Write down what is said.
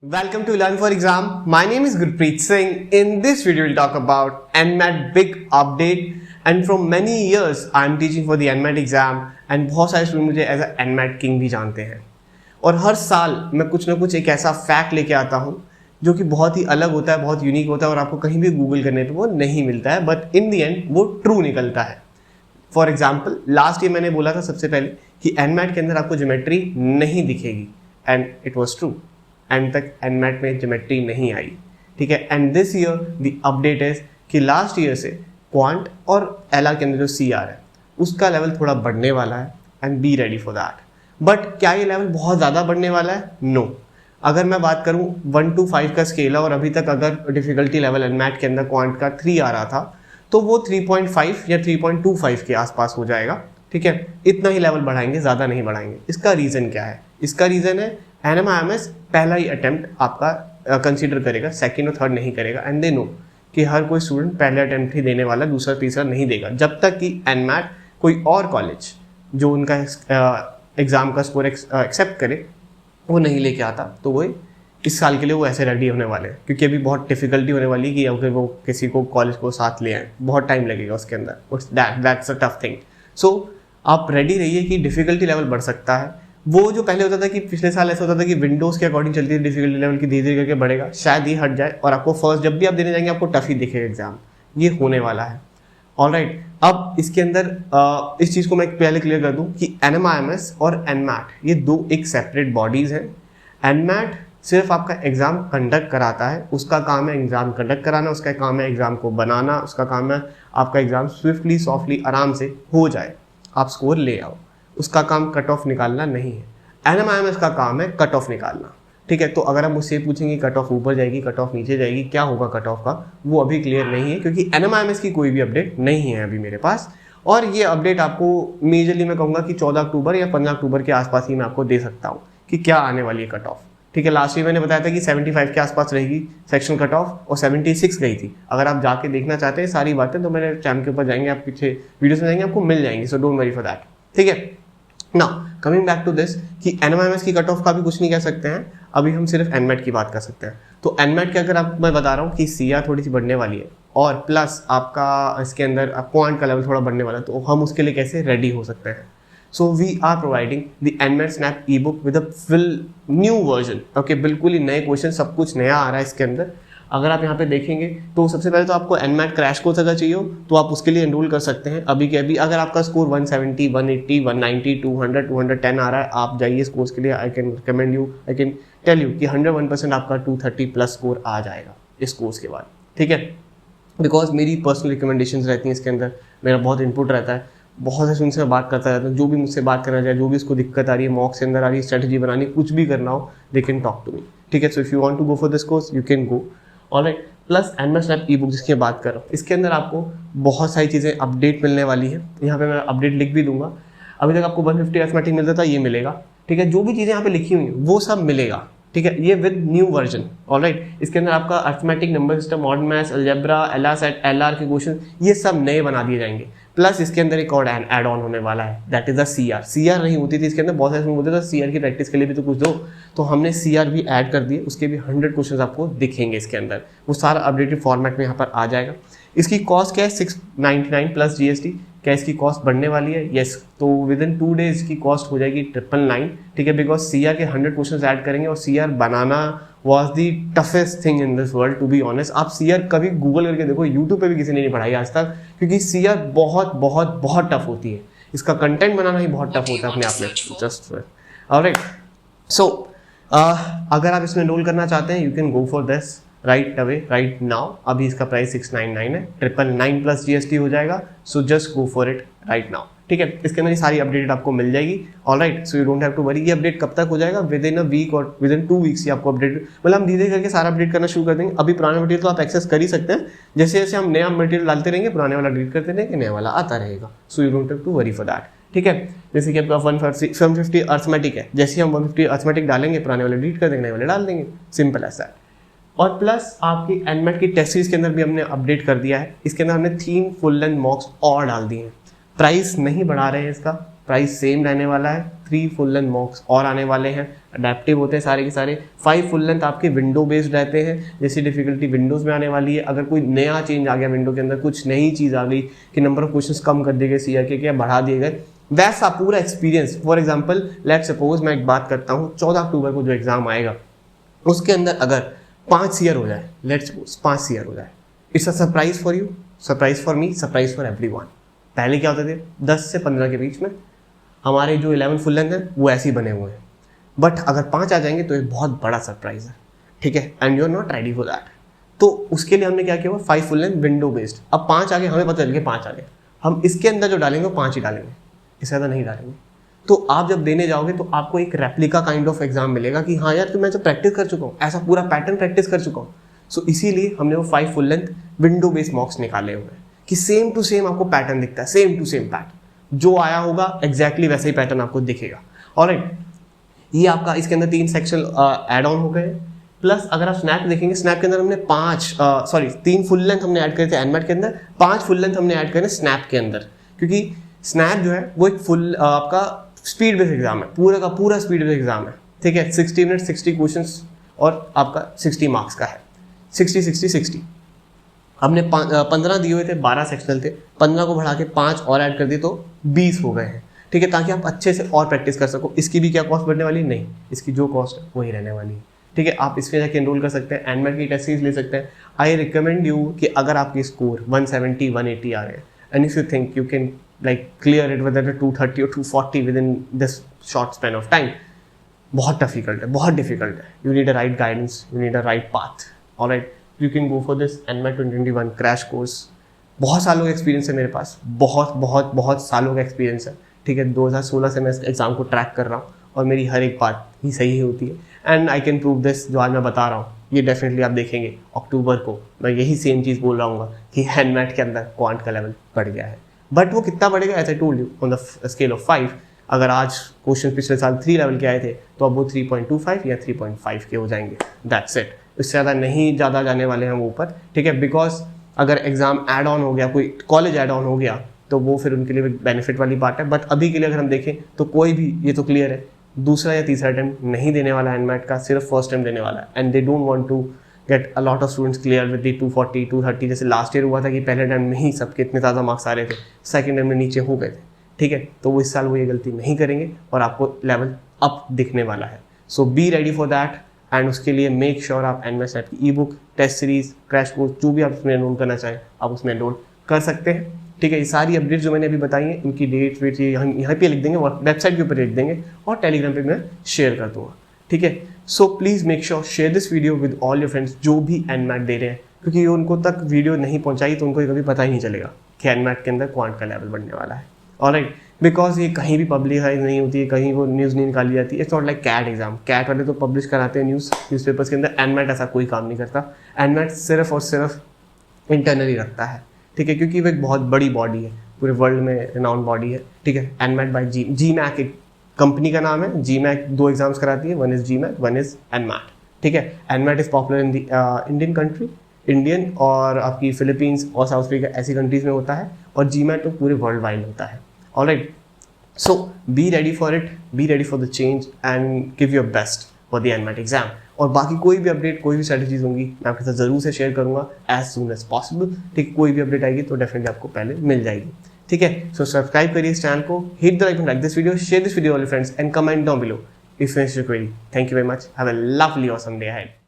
Welcome to Learn for Exam. My name is Gurpreet Singh. In this video, we'll talk about NMAT big update. And from many years, I am teaching for the NMAT exam. And बहुत सारे student मुझे as a NMAT king भी जानते हैं. और हर साल मैं कुछ ना कुछ एक ऐसा फैक्ट लेके आता हूँ जो कि बहुत ही अलग होता है, बहुत यूनिक होता है और आपको कहीं भी गूगल करने पे वो नहीं मिलता है. बट इन दी एंड वो ट्रू निकलता है. फॉर एग्जाम्पल, लास्ट ईयर मैंने बोला था सबसे पहले कि NMAT के अंदर आपको ज्योमेट्री नहीं दिखेगी. And it was true. And तक NMAT में ज्योमेट्री नहीं आई. ठीक है. And this year the update is कि लास्ट ईयर से क्वांट और LR के अंदर जो CR है उसका लेवल थोड़ा बढ़ने वाला है. And B ready for that. But क्या ये लेवल बहुत ज़्यादा बढ़ने वाला है? नो. अगर मैं बात करूं 1 to 5 का स्केल है और अभी तक अगर डिफिकल्टी लेवल NMAT के अंदर क्वांट का 3 आ रहा था तो वो 3.5 या 3.25 के आसपास हो जाएगा. ठीक है. इतना ही लेवल बढ़ाएंगे, ज़्यादा नहीं बढ़ाएंगे. इसका रीज़न क्या है? इसका रीज़न है NMIMS पहला ही अटेम्प्ट आपका कंसीडर करेगा, सेकंड और थर्ड नहीं करेगा. एंड दे नो कि हर कोई स्टूडेंट पहले अटेम्प्ट ही देने वाला, दूसरा तीसरा नहीं देगा. जब तक कि NMAT कोई और कॉलेज जो उनका एग्ज़ाम का स्कोर एक्सेप्ट करे वो नहीं लेके आता, तो वो इस साल के लिए वो ऐसे रेडी होने वाले हैं. क्योंकि अभी बहुत डिफिकल्टी होने वाली है कि अगर वो किसी को कॉलेज को साथ ले आए, बहुत टाइम लगेगा उसके अंदर. That's a tough thing. So आप रेडी रहिए कि डिफिकल्टी लेवल बढ़ सकता है. वो जो पहले होता था कि पिछले साल ऐसा होता था कि विंडोज़ के अकॉर्डिंग चलती थी डिफिकल्टी लेवल की, धीरे धीरे करके बढ़ेगा, शायद ये हट जाए और आपको फर्स्ट जब भी आप देने जाएंगे आपको टफ ही दिखेगा एग्जाम. ये होने वाला है. ऑलराइट. अब इसके अंदर इस चीज़ को मैं पहले क्लियर कर दूं कि NMIMS और NMAT ये दो एक सेपरेट बॉडीज़ हैं. NMAT सिर्फ आपका एग्ज़ाम कंडक्ट कराता है. उसका काम है एग्ज़ाम कंडक्ट कराना, उसका काम है एग्ज़ाम को बनाना, उसका काम है आपका एग्ज़ाम स्विफ्टली सॉफ्टली आराम से हो जाए, आप स्कोर ले आओ. उसका काम कट ऑफ निकालना नहीं है. NMIMS का काम है कट ऑफ निकालना. ठीक है. तो अगर आप मुझसे पूछेंगे कट ऑफ ऊपर जाएगी, कट ऑफ नीचे जाएगी, क्या होगा कट ऑफ का, वो अभी क्लियर नहीं है क्योंकि NMIMS की कोई भी अपडेट नहीं है अभी मेरे पास. और ये अपडेट आपको मेजरली मैं कहूँगा कि 14 अक्टूबर या 15 अक्टूबर के आसपास ही मैं आपको दे सकता हूँ कि क्या आने वाली है कट ऑफ. ठीक है. लास्ट ईयर मैंने बताया था कि 75 के आसपास रहेगी सेक्शन कट ऑफ और 76 गई थी. अगर आप जाके देखना चाहते हैं सारी बातें तो मेरे चैनल के ऊपर जाएंगे, आप पीछे वीडियोस में जाएंगे, आपको मिल जाएंगी. So don't worry for that. ठीक है. Now coming back to this कि NMIMS की कट ऑफ का भी कुछ नहीं कह सकते हैं. अभी हम सिर्फ NMAT की बात कर सकते हैं. तो NMAT के अगर आप मैं बता रहा हूँ कि CR थोड़ी सी बढ़ने वाली है और प्लस आपका इसके अंदर क्वांट का लेवल थोड़ा बढ़ने वाला है, तो हम उसके लिए कैसे रेडी हो सकते हैं. So we are providing the NMAT snap e book with a full new version. Okay. बिल्कुल ही नए क्वेश्चन, सब कुछ नया आ रहा है इसके अंदर. अगर आप यहाँ पे देखेंगे तो सबसे पहले तो आपको NMAT क्रैश कोर्स अगर चाहिए हो तो आप उसके लिए एनरोल कर सकते हैं अभी के अभी. अगर आपका स्कोर 170, 180, 190, 200, 210 आ रहा है, आप जाइए इस कोर्स के लिए. I can recommend you, I can tell you कि 101% आपका 230 प्लस स्कोर आ जाएगा इस कोर्स के बाद. ठीक है. बिकॉज मेरी पर्सनल रिकमेंडेशंस रहती हैं इसके अंदर, मेरा बहुत इनपुट रहता है, बहुत से स्टूडेंट से बात करता रहता हूँ. जो भी मुझसे बात करना चाहे, जो भी उसको दिक्कत आ रही है, मॉक्स के अंदर आ रही है, स्ट्रेटजी बनानी, कुछ भी करना हो, they can talk to me. ठीक है. So if you want to go for this course you can go. Alright. Plus NMAT snap e book जिसकी बात कर रहा हूँ, इसके अंदर आपको बहुत सारी चीज़ें अपडेट मिलने वाली है. यहाँ पे मैं अपडेट लिख भी दूंगा. अभी तक आपको 150 अरिथमेटिक मिलता था, ये मिलेगा. ठीक है. जो भी चीज़ें यहाँ पे लिखी हुई हैं वो सब मिलेगा. ठीक है. ये विद न्यू वर्जन. ऑलराइट. इसके अंदर आपका arithmetic, number system, modern maths, algebra, LR set, LR के क्वेश्चन, ये सब नए बना दिए जाएंगे. प्लस इसके अंदर एक और ऐड ऑन होने वाला है, दैट इज द CR नहीं होती थी इसके अंदर. बहुत सारे बोलते थे CR की प्रैक्टिस के लिए भी तो कुछ दो, तो हमने CR भी ऐड कर दिए. उसके भी 100 क्वेश्चन आपको दिखेंगे इसके अंदर. वो सारा अपडेटेड फॉर्मेट में यहाँ पर आ जाएगा. इसकी कॉस्ट क्या है? 699 प्लस GST. क्या इसकी कॉस्ट बढ़ने वाली है? यस. तो विद इन 2 डेज की कॉस्ट हो जाएगी 999. ठीक है. बिकॉज CR के 100 क्वेश्चन ऐड करेंगे और CR बनाना was the toughest thing in this world to be honest. आप CR कभी गूगल करके देखो, यूट्यूब पे भी किसी ने नहीं पढ़ाई आज तक, क्योंकि CR बहुत बहुत बहुत टफ होती है. इसका कंटेंट बनाना ही बहुत टफ होता है अपने आप में. Just alright. सो अगर आप इसमें एनरोल करना चाहते हैं you can go for this right away, right now. अभी इसका प्राइस 699 है, 999 प्लस GST हो जाएगा. So just go for it right now. ठीक है. इसके अंदर ये सारी अपडेट आपको मिल जाएगी. Alright. So you don't have to worry. ये अपडेट कब तक हो जाएगा? विद इन अ वीक और विद इन 2 वीक्स ये आपको अपडेट, मतलब हम धीरे करके सारा अपडेट करना शुरू कर देंगे. अभी पुराना मटेरियल तो आप एक्सेस कर ही सकते हैं. जैसे जैसे हम नया मटेरियल डालते रहेंगे पुराने वाला डिलीट करते रहेंगे, नया वाला आता रहेगा. So you don't have to worry for that. ठीक है. जैसे कि आपका 150 अरिथमेटिक है, जैसे हम 150 अरिथमेटिक डालेंगे पुराने वाले डिलीट कर देंगे, नए वाले डाल देंगे. सिंपल ऐसा है. और प्लस आपकी NMAT की टेस्ट सीरीज के अंदर भी हमने अपडेट कर दिया है. इसके अंदर हमने 3 फुल लेंथ मॉक्स और डाल दिए हैं. प्राइस नहीं बढ़ा रहे हैं इसका, प्राइस सेम रहने वाला है। 3 फुल लेंथ मॉक्स और आने वाले हैं, अडेप्टिव होते हैं सारे के सारे। 5 फुल लेंथ आपके विंडो बेस्ड रहते हैं, जैसी डिफिकल्टी विंडोज़ में आने वाली है। अगर कोई नया चेंज आ गया विंडो के अंदर, कुछ नई चीज़ आ गई कि नंबर ऑफ क्वेश्चंस कम कर दिए गए, CRK के बढ़ा दिए गए, वैसा पूरा experience. For example let's suppose मैं एक बात करता हूँ, 14 अक्टूबर को जो एग्जाम आएगा उसके अंदर अगर 5 CR हो जाए, लेट्स सपोज 5 CR हो जाए, it's a surprise for you, surprise for me, surprise for everyone. पहले क्या होते थे 10 से 15 के बीच में हमारे जो 11 फुल लेंथ है वो ऐसे ही बने हुए हैं, बट अगर 5 आ जाएंगे तो ये बहुत बड़ा सरप्राइज है, ठीक है, and you are not ready for that. तो उसके लिए हमने क्या किया हुआ, 5 फुल लेंथ विंडो बेस्ड। अब 5 आ गए, हमें पता चल गया 5 आ गए, हम इसके अंदर जो डालेंगे वो 5 ही डालेंगे, इससे ज़्यादा नहीं डालेंगे। तो आप जब देने जाओगे तो आपको एक रेप्लिका काइंड ऑफ एग्जाम मिलेगा कि हाँ यार तो मैं तो प्रैक्टिस कर चुका हूँ, ऐसा पूरा पैटर्न प्रैक्टिस कर चुका हूँ। सो इसीलिए हमने वो 5 फुल लेंथ विंडो बेस्ड मॉक्स निकाले हुए हैं कि सेम टू सेम आपको पैटर्न दिखता है, सेम टू सेम पैटर्न जो आया होगा एग्जैक्टली वैसे ही पैटर्न आपको दिखेगा। ऑलराइट, ये आपका इसके अंदर 3 सेक्शन ऐड ऑन हो गए। प्लस अगर आप स्नैप देखेंगे, स्नैप के अंदर हमने 3 फुल लेंथ हमने ऐड करे थे एनमैट के अंदर, 5 फुल लेंथ हमने ऐड करे स्नैप के अंदर, क्योंकि स्नैप जो है वो एक फुल आपका स्पीड बेस्ड एग्जाम है, पूरा का पूरा स्पीड बेस्ड एग्जाम है, ठीक है। 60 मिनट 60 क्वेश्चन और आपका 60 मार्क्स का है, 60 हमने 15 दिए हुए थे, 12 सेक्शनल थे, 15 को बढ़ा के 5 और ऐड कर दिए तो 20 हो गए हैं, ठीक है, ताकि आप अच्छे से और प्रैक्टिस कर सको। इसकी भी क्या कॉस्ट बढ़ने वाली नहीं, इसकी जो कॉस्ट है वही रहने वाली है, ठीक है। आप इसमें जाके एनरोल कर सकते हैं, एनमैट की टेस्ट सीरीज ले सकते हैं। आई रिकमेंड यू कि अगर आपकी स्कोर 170 180 आ रहे हैं and if you think you can like clear it with 230 और 240 with in this short span of time, बहुत डिफिकल्ट है, बहुत डिफिकल्ट है। You need a right guidance, you need a right path. Alright, you can go for this NMAT 2021 crash course. बहुत सालों का experience है मेरे पास, बहुत सालों का एक्सपीरियंस है, ठीक है। 2016 से मैं इस एग्जाम को ट्रैक कर रहा हूँ और मेरी हर एक बात ही सही होती है and I can prove this. जो आज मैं बता रहा हूँ ये डेफिनेटली आप देखेंगे अक्टूबर को मैं यही सेम चीज़ बोल रहा हूँ कि एनमैट के अंदर क्वांट का लेवल बढ़ गया है। बट वो कितना बढ़ेगा, as I told you on the scale of 5, अगर आज क्वेश्चन पिछले साल 3 लेवल के आए थे तो अब वो 3.25 या 3.5 के हो जाएंगे, दैट्स इट। इससे ज़्यादा नहीं ज़्यादा जाने वाले हैं हम ऊपर, ठीक है। बिकॉज अगर एग्जाम ऐड ऑन हो गया, कोई कॉलेज ऐड ऑन हो गया तो वो फिर उनके लिए बेनिफिट वाली बात है। बट अभी के लिए अगर हम देखें तो कोई भी, ये तो क्लियर है, दूसरा या तीसरा अटेम्प्ट नहीं देने वाला एनमैट का, सिर्फ फर्स्ट अटेम्प्ट देने वाला है। And they don't want to get a lot of students clear with the 240 230, जैसे लास्ट ईयर हुआ था कि पहले अटेम्प्ट में ही सबके इतने ज़्यादा मार्क्स आ रहे थे, सेकंड अटेम्प्ट में नीचे हो गए थे, ठीक है। तो वो इस साल वो ये गलती नहीं करेंगे और आपको लेवल अप दिखने वाला है। So be ready for that and उसके लिए मेक श्योर आप एनमैट स्नैप की e book, test series, crash course, जो भी आप उसमें एनरोल करना चाहें आप उसमें एनरोल कर सकते हैं, ठीक है। ये सारी अपडेट जो मैंने अभी बताई हैं, इनकी डेट वेट ये हम यहाँ पे लिख देंगे और वेबसाइट के ऊपर लिख देंगे और टेलीग्राम पे मैं शेयर कर दूंगा, ठीक है। So please make sure share this video with all your friends जो भी एनमैट दे रहे हैं, क्योंकि उनको तक वीडियो नहीं पहुँचाई तो उनको कभी पता ही नहीं चलेगा कि एनमैट के अंदर क्वांट का लेवल बढ़ने वाला है। ऑलराइट, बिकॉज ये कहीं भी पब्लिसाइज नहीं होती है, कहीं वो न्यूज़ नहीं निकाली जाती है। It's not like CAT exam, CAT वाले तो पब्लिश कराते हैं न्यूज़पेपर्स के अंदर, एनमैट ऐसा कोई काम नहीं करता। एनमैट सिर्फ और सिर्फ इंटरनली रखता है, ठीक है, क्योंकि वो एक बहुत बड़ी बॉडी है, पूरे वर्ल्ड में रिनाउंड बॉडी है, ठीक है। एनमैट बाय जीमैक एक कंपनी का नाम है। जीमैक 2 एग्जाम्स कराती है, one is GMAC, one is NMAT, ठीक है। NMAT is popular in the Indian country, Indian और आपकी फिलीपींस और साउथ अफ्रीका ऐसी कंट्रीज में होता है, और जीमैट तो पूरे वर्ल्ड वाइड होता है। Alright, so be ready for it, B ready for the change and give your best for the NMAT exam. और बाकी कोई भी अपडेट, कोई भी स्ट्रैटेजीज होंगी मैं आपके साथ जरूर से शेयर करूंगा एज सून एज पॉसिबल, ठीक। कोई भी अपडेट आएगी तो डेफिनेटली आपको पहले मिल जाएगी, ठीक है। सो सब्सक्राइब करिए इस चैनल को, hit the like this video, share this video all your friends and comment down below if you have query. Thank you very much, have a lovely awesome day ahead.